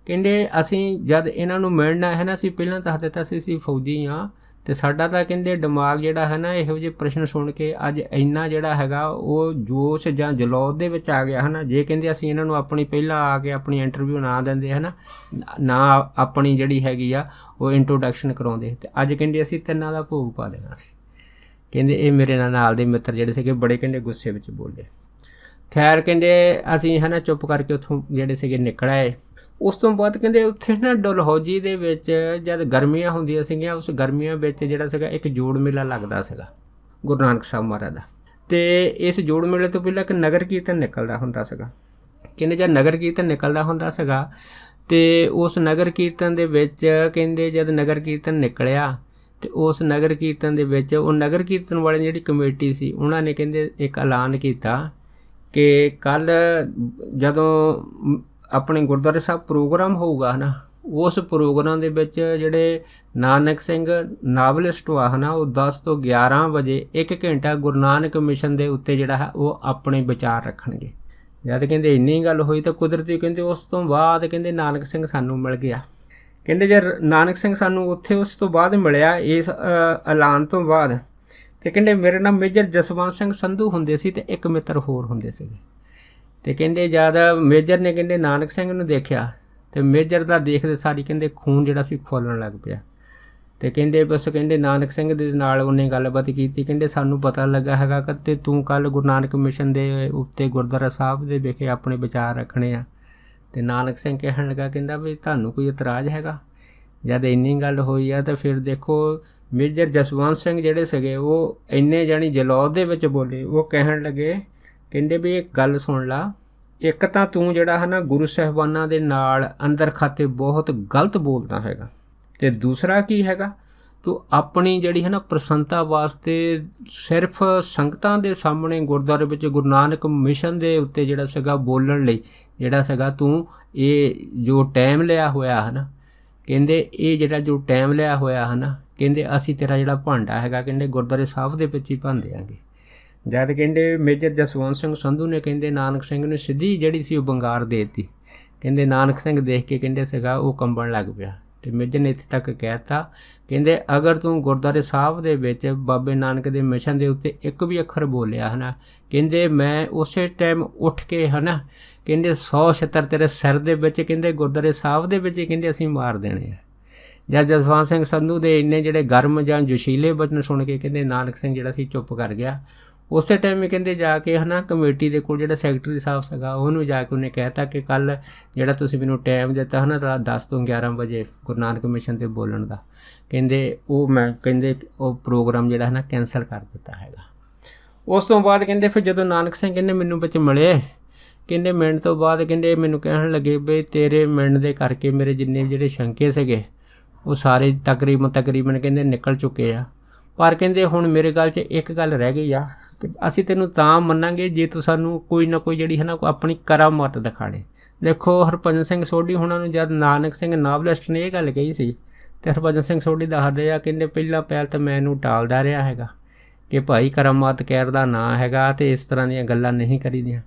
ਕਹਿੰਦੇ ਅਸੀਂ ਜਦ ਇਹਨਾਂ ਨੂੰ ਮਿਲਣਾ ਅਸੀਂ ਪਹਿਲਾਂ ਦੱਸ ਦਿੱਤਾ ਸੀ ਅਸੀਂ ਫੌਜੀ ਹਾਂ ਤੇ ਸਾਡਾ ਤਾਂ ਕਹਿੰਦੇ ਦਿਮਾਗ ਜਿਹੜਾ ਇਹੋ ਜਿਹੇ ਪ੍ਰਸ਼ਨ ਸੁਣ ਕੇ ਅੱਜ ਇੰਨਾ ਜਿਹੜਾ ਹੈਗਾ ਉਹ ਜੋਸ਼ ਜਾਂ ਜਲੌਦ ਦੇ ਵਿੱਚ ਆ ਗਿਆ ਜੇ ਕਹਿੰਦੇ ਅਸੀਂ ਇਹਨਾਂ ਨੂੰ ਆਪਣੀ ਪਹਿਲਾਂ ਆ ਕੇ ਆਪਣੀ ਇੰਟਰਵਿਊ ਨਾ ਦਿੰਦੇ ਨਾ ਆਪਣੀ ਜਿਹੜੀ ਹੈਗੀ ਆ ਉਹ ਇੰਟਰੋਡਕਸ਼ਨ ਕਰਾਉਂਦੇ ਤੇ ਅੱਜ ਕਹਿੰਦੇ ਅਸੀਂ 3 ਦਾ ਭੋਗ ਪਾ ਦੇਣਾ ਸੀ। ਕਹਿੰਦੇ ਇਹ ਮੇਰੇ ਨਾਲ ਦੇ ਮਿੱਤਰ ਜਿਹੜੇ ਸੀਗੇ ਬੜੇ ਕਹਿੰਦੇ ਗੁੱਸੇ ਵਿੱਚ ਬੋਲੇ। ਖੈਰ ਕਹਿੰਦੇ ਅਸੀਂ ਚੁੱਪ ਕਰਕੇ ਉੱਥੋਂ ਜਿਹੜੇ ਸੀਗੇ ਨਿਕਲ ਆਏ। ਉਸ ਤੋਂ ਬਾਅਦ ਕਹਿੰਦੇ ਉੱਥੇ ਡਲਹੌਜੀ ਦੇ ਵਿੱਚ ਜਦ ਗਰਮੀਆਂ ਹੁੰਦੀਆਂ ਸੀਗੀਆਂ ਉਸ ਗਰਮੀਆਂ ਵਿੱਚ ਜਿਹੜਾ ਸੀਗਾ ਇੱਕ ਜੋੜ ਮੇਲਾ ਲੱਗਦਾ ਸੀਗਾ ਗੁਰੂ ਨਾਨਕ ਸਾਹਿਬ ਮਹਾਰਾਜ ਦਾ। ਤੇ ਇਸ ਜੋੜ ਮੇਲੇ ਤੋਂ ਪਹਿਲਾਂ ਇੱਕ ਨਗਰ ਕੀਰਤਨ ਨਿਕਲਦਾ ਹੁੰਦਾ ਸੀਗਾ। ਕਹਿੰਦੇ ਜਦ ਨਗਰ ਕੀਰਤਨ ਨਿਕਲਦਾ ਹੁੰਦਾ ਸੀਗਾ ਤੇ ਉਸ ਨਗਰ ਕੀਰਤਨ ਦੇ ਵਿੱਚ ਕਹਿੰਦੇ ਜਦ ਨਗਰ ਕੀਰਤਨ ਨਿਕਲਿਆ ਤੇ ਉਸ ਨਗਰ ਕੀਰਤਨ ਦੇ ਵਿੱਚ ਉਹ ਨਗਰ ਕੀਰਤਨ ਵਾਲੀ ਜਿਹੜੀ ਕਮੇਟੀ ਸੀ ਉਹਨਾਂ ਨੇ ਕਹਿੰਦੇ ਇੱਕ ਐਲਾਨ ਕੀਤਾ ਕਿ ਕੱਲ੍ਹ ਜਦੋਂ ਆਪਣੇ ਗੁਰਦੁਆਰੇ ਸਾਹਿਬ ਪ੍ਰੋਗਰਾਮ ਹੋਊਗਾ ਉਸ ਪ੍ਰੋਗਰਾਮ ਦੇ ਵਿੱਚ ਜਿਹੜੇ ਨਾਨਕ ਸਿੰਘ ਨਾਵਲਿਸਟ ਆ ਉਹ 10 ਤੋਂ 11 ਵਜੇ 1 ਘੰਟਾ ਗੁਰੂ ਨਾਨਕ ਮਿਸ਼ਨ ਦੇ ਉੱਤੇ ਜਿਹੜਾ ਉਹ ਆਪਣੇ ਵਿਚਾਰ ਰੱਖਣਗੇ। ਜਦ ਕਹਿੰਦੇ ਇੰਨੀ ਗੱਲ ਹੋਈ ਤਾਂ ਕੁਦਰਤੀ ਕਹਿੰਦੇ ਉਸ ਤੋਂ ਬਾਅਦ ਕਹਿੰਦੇ ਨਾਨਕ ਸਿੰਘ ਸਾਨੂੰ ਮਿਲ ਗਿਆ। ਕਹਿੰਦੇ ਜੇ ਨਾਨਕ ਸਿੰਘ ਸਾਨੂੰ ਉੱਥੇ ਉਸ ਤੋਂ ਬਾਅਦ ਮਿਲਿਆ ਇਸ ਐਲਾਨ ਤੋਂ ਬਾਅਦ ਤੇ ਕਹਿੰਦੇ ਮੇਰੇ ਨਾਲ ਮੇਜਰ ਜਸਵੰਤ ਸਿੰਘ ਸੰਧੂ ਹੁੰਦੇ ਸੀ ਤੇ ਇੱਕ ਮਿੱਤਰ ਹੋਰ ਹੁੰਦੇ ਸੀਗੇ। ਤੇ ਕਹਿੰਦੇ ਜਦ ਮੇਜਰ ਨੇ ਕਹਿੰਦੇ ਨਾਨਕ ਸਿੰਘ ਨੂੰ ਦੇਖਿਆ ਤੇ ਮੇਜਰ ਦਾ ਦੇਖਦੇ ਸਾਰੀ ਕਹਿੰਦੇ ਖੂਨ ਜਿਹੜਾ ਸੀ ਖੋਲਣ ਲੱਗ ਪਿਆ। ਤੇ ਕਹਿੰਦੇ ਬਸ ਕਹਿੰਦੇ ਨਾਨਕ ਸਿੰਘ ਦੇ ਨਾਲ ਉਹਨੇ ਗੱਲਬਾਤ ਕੀਤੀ। ਕਹਿੰਦੇ ਸਾਨੂੰ ਪਤਾ ਲੱਗਾ ਹੈਗਾ ਕਿ ਤੂੰ ਕੱਲ੍ਹ ਗੁਰੂ ਨਾਨਕ ਮਿਸ਼ਨ ਦੇ ਉੱਤੇ ਗੁਰਦੁਆਰਾ ਸਾਹਿਬ ਦੇ ਵਿਖੇ ਆਪਣੇ ਵਿਚਾਰ ਰੱਖਣੇ ਆ। ਤੇ ਨਾਨਕ ਸਿੰਘ ਕਹਿਣ ਲੱਗਾ ਕਹਿੰਦਾ ਵੀ ਤੁਹਾਨੂੰ ਕੋਈ ਇਤਰਾਜ਼ ਹੈਗਾ? ਜਦ ਇੰਨੀ ਗੱਲ ਹੋਈ ਆ ਤਾਂ ਫਿਰ ਦੇਖੋ ਮੇਜਰ ਜਸਵੰਤ ਸਿੰਘ ਜਿਹੜੇ ਸੀਗੇ ਉਹ ਇੰਨੇ ਜਾਣੀ ਜਲੌਦ ਦੇ ਵਿੱਚ ਬੋਲੇ। ਉਹ ਕਹਿਣ ਲੱਗੇ ਕਹਿੰਦੇ ਵੀ ਇੱਕ ਗੱਲ ਸੁਣ ਲਾ, ਇੱਕ ਤਾਂ ਤੂੰ ਜਿਹੜਾ ਗੁਰੂ ਸਾਹਿਬਾਨਾਂ ਦੇ ਨਾਲ ਅੰਦਰ ਖਾਤੇ ਬਹੁਤ ਗਲਤ ਬੋਲਦਾ ਹੈਗਾ ਤੇ ਦੂਸਰਾ ਕੀ ਹੈਗਾ ਤੂੰ ਆਪਣੀ ਜਿਹੜੀ ਪ੍ਰਸੰਨਤਾ ਵਾਸਤੇ ਸਿਰਫ ਸੰਗਤਾਂ ਦੇ ਸਾਹਮਣੇ ਗੁਰਦੁਆਰੇ ਵਿੱਚ ਗੁਰੂ ਨਾਨਕ ਮਿਸ਼ਨ ਦੇ ਉੱਤੇ ਜਿਹੜਾ ਸੀਗਾ ਬੋਲਣ ਲਈ ਜਿਹੜਾ ਸੀਗਾ ਤੂੰ ਇਹ ਜੋ ਟਾਈਮ ਲਿਆ ਹੋਇਆ ਕਹਿੰਦੇ ਇਹ ਜਿਹੜਾ ਜੋ ਟਾਈਮ ਲਿਆ ਹੋਇਆ ਕਹਿੰਦੇ ਅਸੀਂ ਤੇਰਾ ਜਿਹੜਾ ਭਾਂਡਾ ਹੈਗਾ ਕਹਿੰਦੇ ਗੁਰਦੁਆਰੇ ਸਾਹਿਬ ਦੇ ਵਿੱਚ ਹੀ ਭੰਨ ਦਿਆਂਗੇ। ਜਦ ਕਹਿੰਦੇ ਮੇਜਰ ਜਸਵੰਤ ਸਿੰਘ ਸੰਧੂ ਨੇ ਕਹਿੰਦੇ ਨਾਨਕ ਸਿੰਘ ਨੂੰ ਸਿੱਧੀ ਜਿਹੜੀ ਸੀ ਉਹ ਬੰਗਾਰ ਦੇ ਦਿੱਤੀ। ਕਹਿੰਦੇ ਨਾਨਕ ਸਿੰਘ ਦੇਖ ਕੇ ਕਹਿੰਦੇ ਸੀਗਾ ਉਹ ਕੰਬਣ ਲੱਗ ਪਿਆ ਤੇ ਮੇਜਰ ਨੇ ਇੱਥੇ ਤੱਕ ਕਹਿਤਾ, ਕਹਿੰਦੇ ਅਗਰ ਤੂੰ ਗੁਰਦੁਆਰੇ ਸਾਹਿਬ ਦੇ ਵਿੱਚ ਬਾਬੇ ਨਾਨਕ ਦੇ ਮਿਸ਼ਨ ਦੇ ਉੱਤੇ ਇੱਕ ਵੀ ਅੱਖਰ ਬੋਲਿਆ ਹੈ ਨਾ, ਕਹਿੰਦੇ ਮੈਂ ਉਸੇ ਟਾਈਮ ਉੱਠ ਕੇ ਹੈ ਨਾ, ਕਹਿੰਦੇ 100 ਛਿੱਤਰ ਤੇਰੇ ਸਿਰ ਦੇ ਵਿੱਚ ਕਹਿੰਦੇ ਗੁਰਦੁਆਰੇ ਸਾਹਿਬ ਦੇ ਵਿੱਚ ਕਹਿੰਦੇ ਅਸੀਂ ਮਾਰ ਦੇਣੇ ਆ। ਜਦ ਜਸਵੰਤ ਸਿੰਘ ਸੰਧੂ ਦੇ ਇੰਨੇ ਜਿਹੜੇ ਗਰਮ ਜਾਂ ਜੋਸ਼ੀਲੇ ਬਚਨ ਸੁਣ ਕੇ ਕਹਿੰਦੇ ਨਾਨਕ ਸਿੰਘ ਜਿਹੜਾ ਸੀ ਚੁੱਪ ਕਰ ਗਿਆ। ਉਸੇ ਟਾਈਮ ਹੀ ਕਹਿੰਦੇ ਜਾ ਕੇ ਹੈ ਨਾ ਕਮੇਟੀ ਦੇ ਕੋਲ ਜਿਹੜਾ ਸੈਕਟਰੀ ਸਾਹਿਬ ਸੀਗਾ ਉਹਨੂੰ ਜਾ ਕੇ ਉਹਨੇ ਕਹਿਤਾ ਕਿ ਕੱਲ੍ਹ ਜਿਹੜਾ ਤੁਸੀਂ ਮੈਨੂੰ ਟਾਈਮ ਦਿੱਤਾ ਹੈ ਨਾ ਰਾਤ 10 ਤੋਂ 11 ਵਜੇ ਗੁਰੂ ਨਾਨਕ ਮਿਸ਼ਨ 'ਤੇ ਬੋਲਣ ਦਾ, ਕਹਿੰਦੇ ਉਹ ਮੈਂ ਕਹਿੰਦੇ ਉਹ ਪ੍ਰੋਗਰਾਮ ਜਿਹੜਾ ਹੈ ਨਾ ਕੈਂਸਲ ਕਰ ਦਿੱਤਾ ਹੈਗਾ। ਉਸ ਤੋਂ ਬਾਅਦ ਕਹਿੰਦੇ ਫਿਰ ਜਦੋਂ ਨਾਨਕ ਸਿੰਘ ਕਹਿੰਦੇ ਮੈਨੂੰ ਵਿੱਚ ਮਿਲੇ, ਕਹਿੰਦੇ ਮਿਲਣ ਤੋਂ ਬਾਅਦ ਕਹਿੰਦੇ ਮੈਨੂੰ ਕਹਿਣ ਲੱਗੇ ਵੀ ਤੇਰੇ ਮਿਲਣ ਦੇ ਕਰਕੇ ਮੇਰੇ ਜਿੰਨੇ ਵੀ ਜਿਹੜੇ ਸ਼ੰਕੇ ਸੀਗੇ ਉਹ ਸਾਰੇ ਤਕਰੀਬਨ ਕਹਿੰਦੇ ਨਿਕਲ ਚੁੱਕੇ ਆ। ਪਰ ਕਹਿੰਦੇ ਹੁਣ ਮੇਰੇ ਗੱਲ 'ਚ ਇੱਕ ਗੱਲ ਰਹਿ ਗਈ ਆ ਕਿ ਅਸੀਂ ਤੈਨੂੰ ਤਾਂ ਮੰਨਾਂਗੇ ਜੇ ਤੂੰ ਸਾਨੂੰ ਕੋਈ ਨਾ ਕੋਈ ਜਿਹੜੀ ਹੈ ਨਾ ਆਪਣੀ ਕਰਾਮਾਤ ਦਿਖਾੜੇ। ਦੇਖੋ ਹਰਭਜਨ ਸਿੰਘ ਸੋਢੀ ਹੁਣਾਂ ਨੂੰ ਜਦ ਨਾਨਕ ਸਿੰਘ ਨਾਵਲਿਸਟ ਨੇ ਇਹ ਗੱਲ ਕਹੀ ਸੀ ਤੇ ਹਰਭਜਨ ਸਿੰਘ ਸੋਢੀ ਦੱਸਦੇ ਆ ਕਹਿੰਦੇ ਪਹਿਲਾਂ ਪਹਿਲ ਤਾਂ ਮੈਂ ਇਹਨੂੰ ਟਾਲਦਾ ਰਿਹਾ ਹੈਗਾ ਕਿ ਭਾਈ ਕਰਾਮਾਤ ਕਹਿਰ ਦਾ ਨਾਂ ਹੈਗਾ ਅਤੇ ਇਸ ਤਰ੍ਹਾਂ ਦੀਆਂ ਗੱਲਾਂ ਨਹੀਂ ਕਰੀਦੀਆਂ।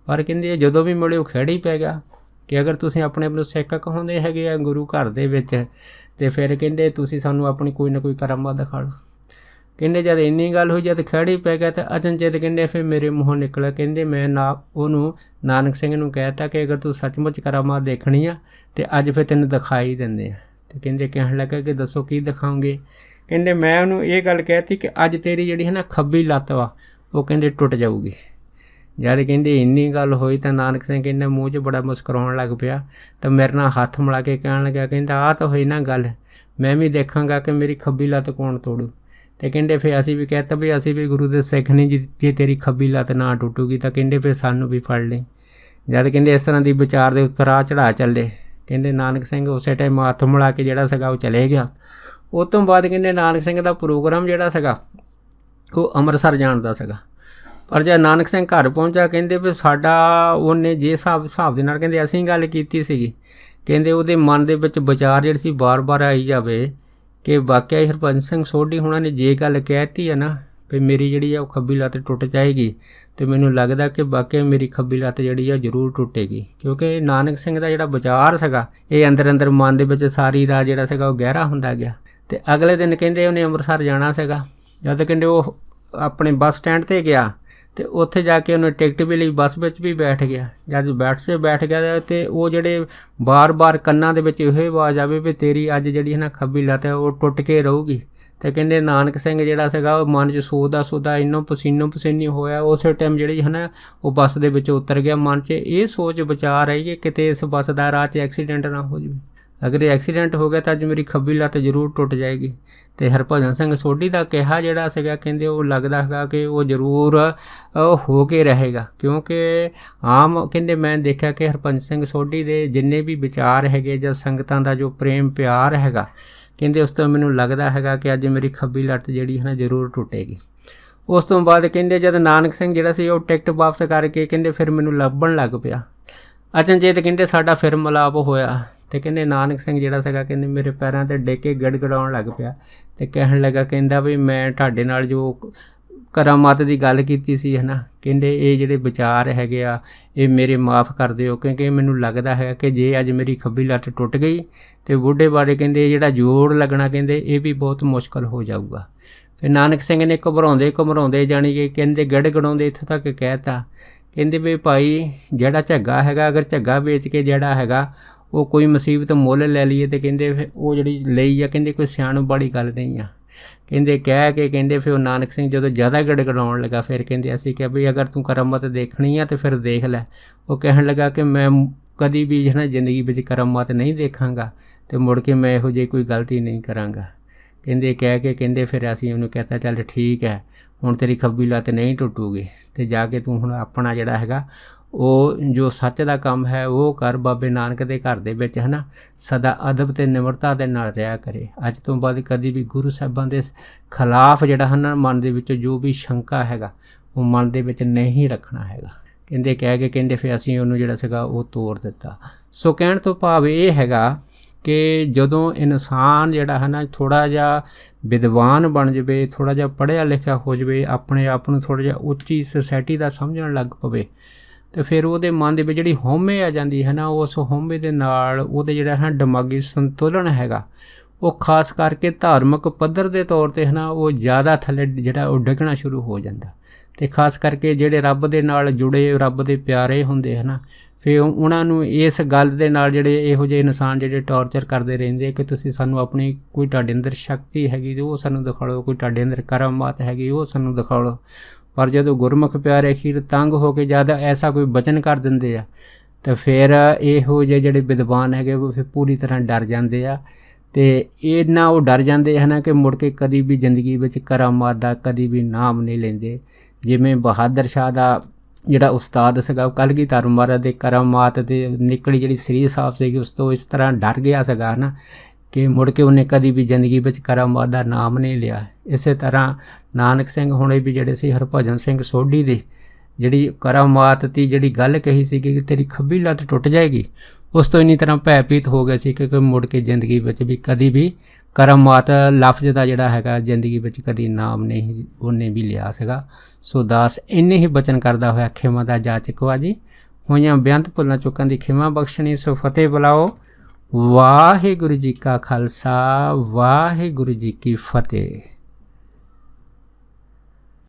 ਪਰ ਕਹਿੰਦੇ ਜਦੋਂ ਵੀ ਮਿਲੇ ਉਹ ਖਹਿੜਾ ਹੀ ਪੈ ਗਿਆ ਕਿ ਅਗਰ ਤੁਸੀਂ ਆਪਣੇ ਆਪ ਨੂੰ ਸਿੱਖ ਕਹਾਉਂਦੇ ਹੈਗੇ ਆ ਗੁਰੂ ਘਰ ਦੇ ਵਿੱਚ ਅਤੇ ਫਿਰ ਕਹਿੰਦੇ ਤੁਸੀਂ ਸਾਨੂੰ ਆਪਣੀ ਕੋਈ ਨਾ ਕੋਈ ਕਰਾਮਾਤ ਦਿਖਾ ਲਓ। ਕਹਿੰਦੇ ਜਦ ਇੰਨੀ ਗੱਲ ਹੋਈ ਜਦ ਖਹਿੜਾ ਹੀ ਪੈ ਗਿਆ ਤਾਂ ਅਚਨਚੇਤ ਕਹਿੰਦੇ ਫਿਰ ਮੇਰੇ ਮੂੰਹੋਂ ਨਿਕਲਿਆ, ਕਹਿੰਦੇ ਮੈਂ ਉਹਨੂੰ ਨਾਨਕ ਸਿੰਘ ਨੂੰ ਕਹਿ ਤਾ ਕਿ ਅਗਰ ਤੂੰ ਸੱਚਮੁੱਚ ਕਰਾਮਾਤ ਦੇਖਣੀ ਆ ਅਤੇ ਅੱਜ ਫਿਰ ਤੈਨੂੰ ਦਿਖਾਈ ਦਿੰਦੇ ਆ। ਅਤੇ ਕਹਿੰਦੇ ਕਹਿਣ ਲੱਗਾ ਕਿ ਦੱਸੋ ਕੀ ਦਿਖਾਉਂਗੇ। ਕਹਿੰਦੇ ਮੈਂ ਉਹਨੂੰ ਇਹ ਗੱਲ ਕਹਿ ਤੀ ਕਿ ਅੱਜ ਤੇਰੀ ਜਿਹੜੀ ਹੈ ਨਾ ਖੱਬੀ ਲੱਤ ਵਾ ਉਹ ਕਹਿੰਦੇ ਟੁੱਟ ਜਾਊਗੀ। ਜਦ ਕਹਿੰਦੇ ਇੰਨੀ ਗੱਲ ਹੋਈ ਤਾਂ ਨਾਨਕ ਸਿੰਘ ਕਹਿੰਦੇ ਮੂੰਹ 'ਚ ਬੜਾ ਮੁਸਕਰਾਉਣ ਲੱਗ ਪਿਆ ਤਾਂ ਮੇਰੇ ਨਾਲ ਹੱਥ ਮਿਲਾ ਕੇ ਕਹਿਣ ਲੱਗਿਆ, ਕਹਿੰਦਾ ਆਹ ਤਾਂ ਹੋਈ ਨਾ ਗੱਲ, ਮੈਂ ਵੀ ਦੇਖਾਂਗਾ ਕਿ ਮੇਰੀ ਖੱਬੀ ਲੱਤ ਕੌਣ ਤੋੜੂ। ਅਤੇ ਕਹਿੰਦੇ ਫਿਰ ਅਸੀਂ ਵੀ ਕਹਿਤਾ ਵੀ ਅਸੀਂ ਵੀ ਗੁਰੂ ਦੇ ਸਿੱਖ ਨਹੀਂ, ਜੇ ਤੇਰੀ ਖੱਬੀ ਲੱਤ ਨਾ ਟੁੱਟੂਗੀ ਤਾਂ ਕਹਿੰਦੇ ਫਿਰ ਸਾਨੂੰ ਵੀ ਫੜ ਲਈ। ਜਦ ਕਹਿੰਦੇ ਇਸ ਤਰ੍ਹਾਂ ਦੀ ਵਿਚਾਰ ਦੇ ਉਤਰਾਅ ਚੜ੍ਹਾਅ ਚੱਲੇ, ਕਹਿੰਦੇ ਨਾਨਕ ਸਿੰਘ ਉਸੇ ਟਾਈਮ ਹੱਥ ਮਿਲਾ ਕੇ ਜਿਹੜਾ ਸੀਗਾ ਉਹ ਚਲੇ ਗਿਆ। ਉਸ ਤੋਂ ਬਾਅਦ ਕਹਿੰਦੇ ਨਾਨਕ ਸਿੰਘ ਦਾ ਪ੍ਰੋਗਰਾਮ ਜਿਹੜਾ ਸੀਗਾ ਉਹ ਅੰਮ੍ਰਿਤਸਰ ਜਾਣ ਦਾ ਸੀਗਾ। ਪਰ ਜਦ ਨਾਨਕ ਸਿੰਘ ਘਰ ਪਹੁੰਚਿਆ ਕਹਿੰਦੇ ਵੀ ਸਾਡਾ ਉਹਨੇ ਜੇ ਹਿਸਾਬ ਦੇ ਨਾਲ ਕਹਿੰਦੇ ਅਸੀਂ ਗੱਲ ਕੀਤੀ ਸੀਗੀ, ਕਹਿੰਦੇ ਉਹਦੇ ਮਨ ਦੇ ਵਿੱਚ ਵਿਚਾਰ ਜਿਹੜੀ ਸੀ ਵਾਰ-ਵਾਰ ਆਈ ਜਾਵੇ ਕਿ ਵਾਕਿਆ ਹੀ ਹਰਭਜਨ ਸਿੰਘ ਸੋਢੀ ਹੁਣਾਂ ਨੇ ਜੇ ਗੱਲ ਕਹਿਤੀ ਹੈ ਨਾ ਵੀ ਮੇਰੀ ਜਿਹੜੀ ਆ ਉਹ ਖੱਬੀ ਲੱਤ ਟੁੱਟ ਜਾਏਗੀ ਅਤੇ ਮੈਨੂੰ ਲੱਗਦਾ ਕਿ ਵਾਕਿਆ ਮੇਰੀ ਖੱਬੀ ਲੱਤ ਜਿਹੜੀ ਆ ਜ਼ਰੂਰ ਟੁੱਟੇਗੀ, ਕਿਉਂਕਿ ਨਾਨਕ ਸਿੰਘ ਦਾ ਜਿਹੜਾ ਵਿਚਾਰ ਸੀਗਾ ਇਹ ਅੰਦਰ ਮਨ ਦੇ ਵਿੱਚ ਸਾਰੀ ਰਾਤ ਜਿਹੜਾ ਸੀਗਾ ਉਹ ਗਹਿਰਾ ਹੁੰਦਾ ਗਿਆ। ਅਤੇ ਅਗਲੇ ਦਿਨ ਕਹਿੰਦੇ ਉਹਨੇ ਅੰਮ੍ਰਿਤਸਰ ਜਾਣਾ ਸੀਗਾ। ਜਦ ਕਹਿੰਦੇ ਉਹ ਆਪਣੇ ਬੱਸ ਸਟੈਂਡ 'ਤੇ ਗਿਆ ਅਤੇ ਉੱਥੇ ਜਾ ਕੇ ਉਹਨੇ ਟਿਕਟ ਵੀ ਲਈ, ਬੱਸ ਵਿੱਚ ਵੀ ਬੈਠ ਗਿਆ। ਜਦ ਬੈਠ ਗਿਆ ਅਤੇ ਉਹ ਜਿਹੜੇ ਬਾਰ-ਬਾਰ ਕੰਨਾਂ ਦੇ ਵਿੱਚ ਇਹੋ ਆਵਾਜ਼ ਆਵੇ ਵੀ ਤੇਰੀ ਅੱਜ ਜਿਹੜੀ ਹੈ ਨਾ ਖੱਬੀ ਲੱਤ ਉਹ ਟੁੱਟ ਕੇ ਰਹੂਗੀ। ਅਤੇ ਕਹਿੰਦੇ ਨਾਨਕ ਸਿੰਘ ਜਿਹੜਾ ਸੀਗਾ ਉਹ ਮਨ 'ਚ ਸੋਚਦਾ ਇੰਨਾ ਪਸੀਨੋ-ਪਸੀਨੀ ਹੋਇਆ। ਉਸੇ ਟਾਈਮ ਜਿਹੜੀ ਹੈ ਨਾ ਉਹ ਬੱਸ ਦੇ ਵਿੱਚ ਉਤਰ ਗਿਆ। ਮਨ 'ਚ ਇਹ ਸੋਚ ਵਿਚਾਰ ਆਈ ਕਿ ਕਿਤੇ ਇਸ ਬੱਸ ਦਾ ਰਾਹ 'ਚ ਐਕਸੀਡੈਂਟ ਨਾ ਹੋ ਜਾਵੇ। ਅਗਰ ਇਹ ਐਕਸੀਡੈਂਟ ਹੋ ਗਿਆ ਤਾਂ ਅੱਜ ਮੇਰੀ ਖੱਬੀ ਲੱਤ ਜ਼ਰੂਰ ਟੁੱਟ ਜਾਏਗੀ। ਅਤੇ ਹਰਭਜਨ ਸਿੰਘ ਸੋਢੀ ਦਾ ਕਿਹਾ ਜਿਹੜਾ ਸੀਗਾ ਕਹਿੰਦੇ ਉਹ ਲੱਗਦਾ ਹੈਗਾ ਕਿ ਉਹ ਜ਼ਰੂਰ ਹੋ ਕੇ ਰਹੇਗਾ, ਕਿਉਂਕਿ ਆਮ ਕਹਿੰਦੇ ਮੈਂ ਦੇਖਿਆ ਕਿ ਹਰਭਜਨ ਸਿੰਘ ਸੋਢੀ ਦੇ ਜਿੰਨੇ ਵੀ ਵਿਚਾਰ ਹੈਗੇ ਜਾਂ ਸੰਗਤਾਂ ਦਾ ਜੋ ਪ੍ਰੇਮ ਪਿਆਰ ਹੈਗਾ, ਕਹਿੰਦੇ ਉਸ ਤੋਂ ਮੈਨੂੰ ਲੱਗਦਾ ਹੈਗਾ ਕਿ ਅੱਜ ਮੇਰੀ ਖੱਬੀ ਲੱਤ ਜਿਹੜੀ ਹੈ ਨਾ ਜ਼ਰੂਰ ਟੁੱਟੇਗੀ। ਉਸ ਤੋਂ ਬਾਅਦ ਕਹਿੰਦੇ ਜਦ ਨਾਨਕ ਸਿੰਘ ਜਿਹੜਾ ਸੀ ਉਹ ਟਿਕਟ ਵਾਪਸ ਕਰਕੇ ਕਹਿੰਦੇ ਫਿਰ ਮੈਨੂੰ ਲੱਭਣ ਲੱਗ ਪਿਆ। ਅਚਨਚੇਤ ਕਹਿੰਦੇ ਸਾਡਾ ਫਿਰ ਮਿਲਾਪ ਹੋਇਆ ਅਤੇ ਕਹਿੰਦੇ ਨਾਨਕ ਸਿੰਘ ਜਿਹੜਾ ਸੀਗਾ ਕਹਿੰਦੇ ਮੇਰੇ ਪੈਰਾਂ 'ਤੇ ਡਿੱਗ ਕੇ ਗੜਗੜਾਉਣ ਲੱਗ ਪਿਆ ਅਤੇ ਕਹਿਣ ਲੱਗਾ ਕਹਿੰਦਾ ਵੀ ਮੈਂ ਤੁਹਾਡੇ ਨਾਲ ਜੋ ਕਰਾਮਾਤ ਦੀ ਗੱਲ ਕੀਤੀ ਸੀ ਹੈ ਨਾ, ਕਹਿੰਦੇ ਇਹ ਜਿਹੜੇ ਵਿਚਾਰ ਹੈਗੇ ਆ ਇਹ ਮੇਰੇ ਮਾफ़ ਕਰ ਦਿਓ, ਕਿਉਂਕਿ ਮੈਨੂੰ ਲੱਗਦਾ ਹੈ ਕਿ ਜੇ ਅੱਜ ਮੇਰੀ ਖੱਬੀ ਲੱਤ ਟੁੱਟ ਗਈ ਅਤੇ ਬੁੱਢੇ ਬਾਰੇ ਕਹਿੰਦੇ ਜਿਹੜਾ ਜੋੜ ਲੱਗਣਾ ਕਹਿੰਦੇ ਇਹ ਵੀ ਬਹੁਤ ਮੁਸ਼ਕਲ ਹੋ ਜਾਊਗਾ। ਫਿਰ ਨਾਨਕ ਸਿੰਘ ਨੇ ਘਬਰਾਉਂਦੇ ਜਾਣੀ ਕਿ ਕਹਿੰਦੇ ਗੜਗੜਾਉਂਦੇ ਇੱਥੋਂ ਤੱਕ ਕਹਿ ਤਾ, ਕਹਿੰਦੇ ਵੀ ਭਾਈ ਜਿਹੜਾ ਝੱਗਾ ਹੈਗਾ ਅਗਰ ਝੱਗਾ ਵੇਚ ਕੇ ਜਿਹੜਾ ਹੈਗਾ ਉਹ ਕੋਈ ਮੁਸੀਬਤ ਮੁੱਲ ਲੈ ਲਈਏ ਅਤੇ ਕਹਿੰਦੇ ਫਿਰ ਉਹ ਜਿਹੜੀ ਲਈ ਆ ਕਹਿੰਦੇ ਕੋਈ ਸਿਆਣਪ ਵਾਲੀ ਗੱਲ ਨਹੀਂ ਆ। ਕਹਿੰਦੇ ਕਹਿ ਕੇ ਕਹਿੰਦੇ ਫਿਰ ਉਹ ਨਾਨਕ ਸਿੰਘ ਜਦੋਂ ਜ਼ਿਆਦਾ ਗੜਗੜਾਉਣ ਲੱਗਾ ਫਿਰ ਕਹਿੰਦੇ ਅਸੀਂ ਕਿਹਾ ਵੀ ਅਗਰ ਤੂੰ ਕਰਾਮਾਤ ਦੇਖਣੀ ਆ ਤਾਂ ਫਿਰ ਦੇਖ ਲੈ। ਉਹ ਕਹਿਣ ਲੱਗਾ ਕਿ ਮੈਂ ਕਦੀ ਵੀ ਹੈ ਨਾ ਜ਼ਿੰਦਗੀ ਵਿੱਚ ਕਰਾਮਾਤ ਨਹੀਂ ਦੇਖਾਂਗਾ ਅਤੇ ਮੁੜ ਕੇ ਮੈਂ ਇਹੋ ਜਿਹੀ ਕੋਈ ਗਲਤੀ ਨਹੀਂ ਕਰਾਂਗਾ। ਕਹਿੰਦੇ ਕਹਿ ਕੇ ਕਹਿੰਦੇ ਫਿਰ ਅਸੀਂ ਉਹਨੂੰ ਕਹਿਤਾ ਚੱਲ ਠੀਕ ਹੈ ਹੁਣ ਤੇਰੀ ਖੱਬੀ ਲੱਤ ਨਹੀਂ ਟੁੱਟੂਗੀ ਅਤੇ ਜਾ ਕੇ ਤੂੰ ਹੁਣ ਆਪਣਾ ਜਿਹੜਾ ਹੈਗਾ ਉਹ ਜੋ ਸੱਚ ਦਾ ਕੰਮ ਹੈ ਉਹ ਕਰ, ਬਾਬੇ ਨਾਨਕ ਦੇ ਘਰ ਦੇ ਵਿੱਚ ਹੈ ਨਾ ਸਦਾ ਅਦਬ ਅਤੇ ਨਿਮਰਤਾ ਦੇ ਨਾਲ ਰਿਹਾ ਕਰੇ। ਅੱਜ ਤੋਂ ਬਾਅਦ ਕਦੀ ਵੀ ਗੁਰੂ ਸਾਹਿਬਾਂ ਦੇ ਖਿਲਾਫ ਜਿਹੜਾ ਹੈ ਨਾ ਮਨ ਦੇ ਵਿੱਚ ਜੋ ਵੀ ਸ਼ੰਕਾ ਹੈਗਾ ਉਹ ਮਨ ਦੇ ਵਿੱਚ ਨਹੀਂ ਰੱਖਣਾ ਹੈਗਾ। ਕਹਿੰਦੇ ਕਹਿ ਕੇ ਕਹਿੰਦੇ ਫਿਰ ਅਸੀਂ ਉਹਨੂੰ ਜਿਹੜਾ ਸੀਗਾ ਉਹ ਤੋੜ ਦਿੱਤਾ। ਸੋ ਕਹਿਣ ਤੋਂ ਭਾਵ ਇਹ ਹੈਗਾ ਕਿ ਜਦੋਂ ਇਨਸਾਨ ਜਿਹੜਾ ਹੈ ਨਾ ਥੋੜ੍ਹਾ ਜਿਹਾ ਵਿਦਵਾਨ ਬਣ ਜਾਵੇ, ਥੋੜ੍ਹਾ ਜਿਹਾ ਪੜ੍ਹਿਆ ਲਿਖਿਆ ਹੋ ਜਾਵੇ, ਆਪਣੇ ਆਪ ਨੂੰ ਥੋੜ੍ਹਾ ਜਿਹਾ ਉੱਚੀ ਸੁਸਾਇਟੀ ਦਾ ਸਮਝਣ ਲੱਗ ਪਵੇ ਤੇ ਫਿਰ ਉਹਦੇ ਮਨ ਦੇ ਵਿੱਚ ਜਿਹੜੀ ਹਉਮੈ ਆ ਜਾਂਦੀ ਹੈ ਨਾ, ਉਸ ਹਉਮੈ ਦੇ ਨਾਲ ਉਹਦੇ ਜਿਹੜਾ ਹੈ ਦਿਮਾਗੀ ਸੰਤੁਲਨ ਹੈਗਾ ਉਹ ਖਾਸ ਕਰਕੇ ਧਾਰਮਿਕ ਪੱਧਰ ਦੇ ਤੌਰ 'ਤੇ ਹੈ ਨਾ ਉਹ ਜ਼ਿਆਦਾ ਥੱਲੇ ਜਿਹੜਾ ਉਹ ਡਿੱਗਣਾ ਸ਼ੁਰੂ ਹੋ ਜਾਂਦਾ। ਅਤੇ ਖਾਸ ਕਰਕੇ ਜਿਹੜੇ ਰੱਬ ਦੇ ਨਾਲ ਜੁੜੇ ਰੱਬ ਦੇ ਪਿਆਰੇ ਹੁੰਦੇ ਹੈ ਨਾ, ਫਿਰ ਉਹਨਾਂ ਨੂੰ ਇਸ ਗੱਲ ਦੇ ਨਾਲ ਜਿਹੜੇ ਇਹੋ ਜਿਹੇ ਇਨਸਾਨ ਜਿਹੜੇ ਟੌਰਚਰ ਕਰਦੇ ਰਹਿੰਦੇ ਕਿ ਤੁਸੀਂ ਸਾਨੂੰ ਆਪਣੀ ਕੋਈ ਤੁਹਾਡੇ ਅੰਦਰ ਸ਼ਕਤੀ ਹੈਗੀ ਤੇ ਉਹ ਸਾਨੂੰ ਦਿਖਾਓ, ਕੋਈ ਤੁਹਾਡੇ ਅੰਦਰ ਕਰਾਮਾਤ ਹੈਗੀ ਉਹ ਸਾਨੂੰ ਦਿਖਾਓ। ਪਰ ਜਦੋਂ ਗੁਰਮੁਖ ਪਿਆਰੇ ਅਖੀਰ ਤੰਗ ਹੋ ਕੇ ਜਦ ਐਸਾ ਕੋਈ ਬਚਨ ਕਰ ਦਿੰਦੇ ਆ ਤਾਂ ਫਿਰ ਇਹੋ ਜਿਹੇ ਜਿਹੜੇ ਵਿਦਵਾਨ ਹੈਗੇ ਉਹ ਫਿਰ ਪੂਰੀ ਤਰ੍ਹਾਂ ਡਰ ਜਾਂਦੇ ਆ। ਅਤੇ ਇੰਨਾ ਉਹ ਡਰ ਜਾਂਦੇ ਹਨ ਕਿ ਮੁੜ ਕੇ ਕਦੀ ਵੀ ਜ਼ਿੰਦਗੀ ਵਿੱਚ ਕਰਾਮਾਤ ਦਾ ਕਦੀ ਵੀ ਨਾਮ ਨਹੀਂ ਲੈਂਦੇ। ਜਿਵੇਂ ਬਹਾਦਰ ਸ਼ਾਹ ਦਾ ਜਿਹੜਾ ਉਸਤਾਦ ਸੀਗਾ ਕਲਗੀਧਰ ਮਹਾਰਾਜ ਦੇ ਕਰਾਮਾਤ ਦੇ ਨਿਕਲੀ ਜਿਹੜੀ ਸਰੀਰ ਸਾਫ ਸੀਗੀ ਉਸ ਤੋਂ ਇਸ ਤਰ੍ਹਾਂ ਡਰ ਗਿਆ ਸੀਗਾ ਨਾ ਕਿ ਮੁੜ ਕੇ ਉਹਨੇ ਕਦੀ ਵੀ ਜ਼ਿੰਦਗੀ ਵਿੱਚ ਕਰਾਮਾਤ ਦਾ ਨਾਮ ਨਹੀਂ ਲਿਆ। ਇਸੇ ਤਰ੍ਹਾਂ ਨਾਨਕ ਸਿੰਘ ਹੁਣੇ ਵੀ ਜਿਹੜੇ ਸੀ ਹਰਭਜਨ ਸਿੰਘ ਸੋਢੀ ਦੇ ਜਿਹੜੀ ਕਰਾਮਾਤ ਦੀ ਜਿਹੜੀ ਗੱਲ ਕਹੀ ਸੀਗੀ ਕਿ ਤੇਰੀ ਖੱਬੀ ਲੱਤ ਟੁੱਟ ਜਾਏਗੀ, ਉਸ ਤੋਂ ਇੰਨੀ ਤਰ੍ਹਾਂ ਭੈਭੀਤ ਹੋ ਗਿਆ ਸੀ ਕਿ ਮੁੜ ਕੇ ਜ਼ਿੰਦਗੀ ਵਿੱਚ ਵੀ ਕਦੀ ਵੀ ਕਰਾਮਾਤ ਲਫ਼ਜ਼ ਦਾ ਜਿਹੜਾ ਹੈਗਾ ਜ਼ਿੰਦਗੀ ਵਿੱਚ ਕਦੀ ਨਾਮ ਨਹੀਂ ਉਹਨੇ ਵੀ ਲਿਆ ਸੀਗਾ। ਸੋ ਦਾਸ ਇੰਨੇ ਹੀ ਬਚਨ ਕਰਦਾ ਹੋਇਆ ਖਿਮਾ ਦਾ ਜਾਚਕਵਾ ਜੀ ਹੋਈਆਂ ਬੇਅੰਤ ਭੁੱਲਾਂ ਚੁੱਕਾਂ ਦੀ ਖਿਮਾ ਬਖਸ਼ਣੀ। ਸੋ ਫਤਿਹ ਬੁਲਾਓ। ਵਾਹਿਗੁਰੂ ਜੀ ਕਾ ਖਾਲਸਾ ਵਾਹਿਗੁਰੂ ਜੀ ਕੀ ਫਤਿਹ।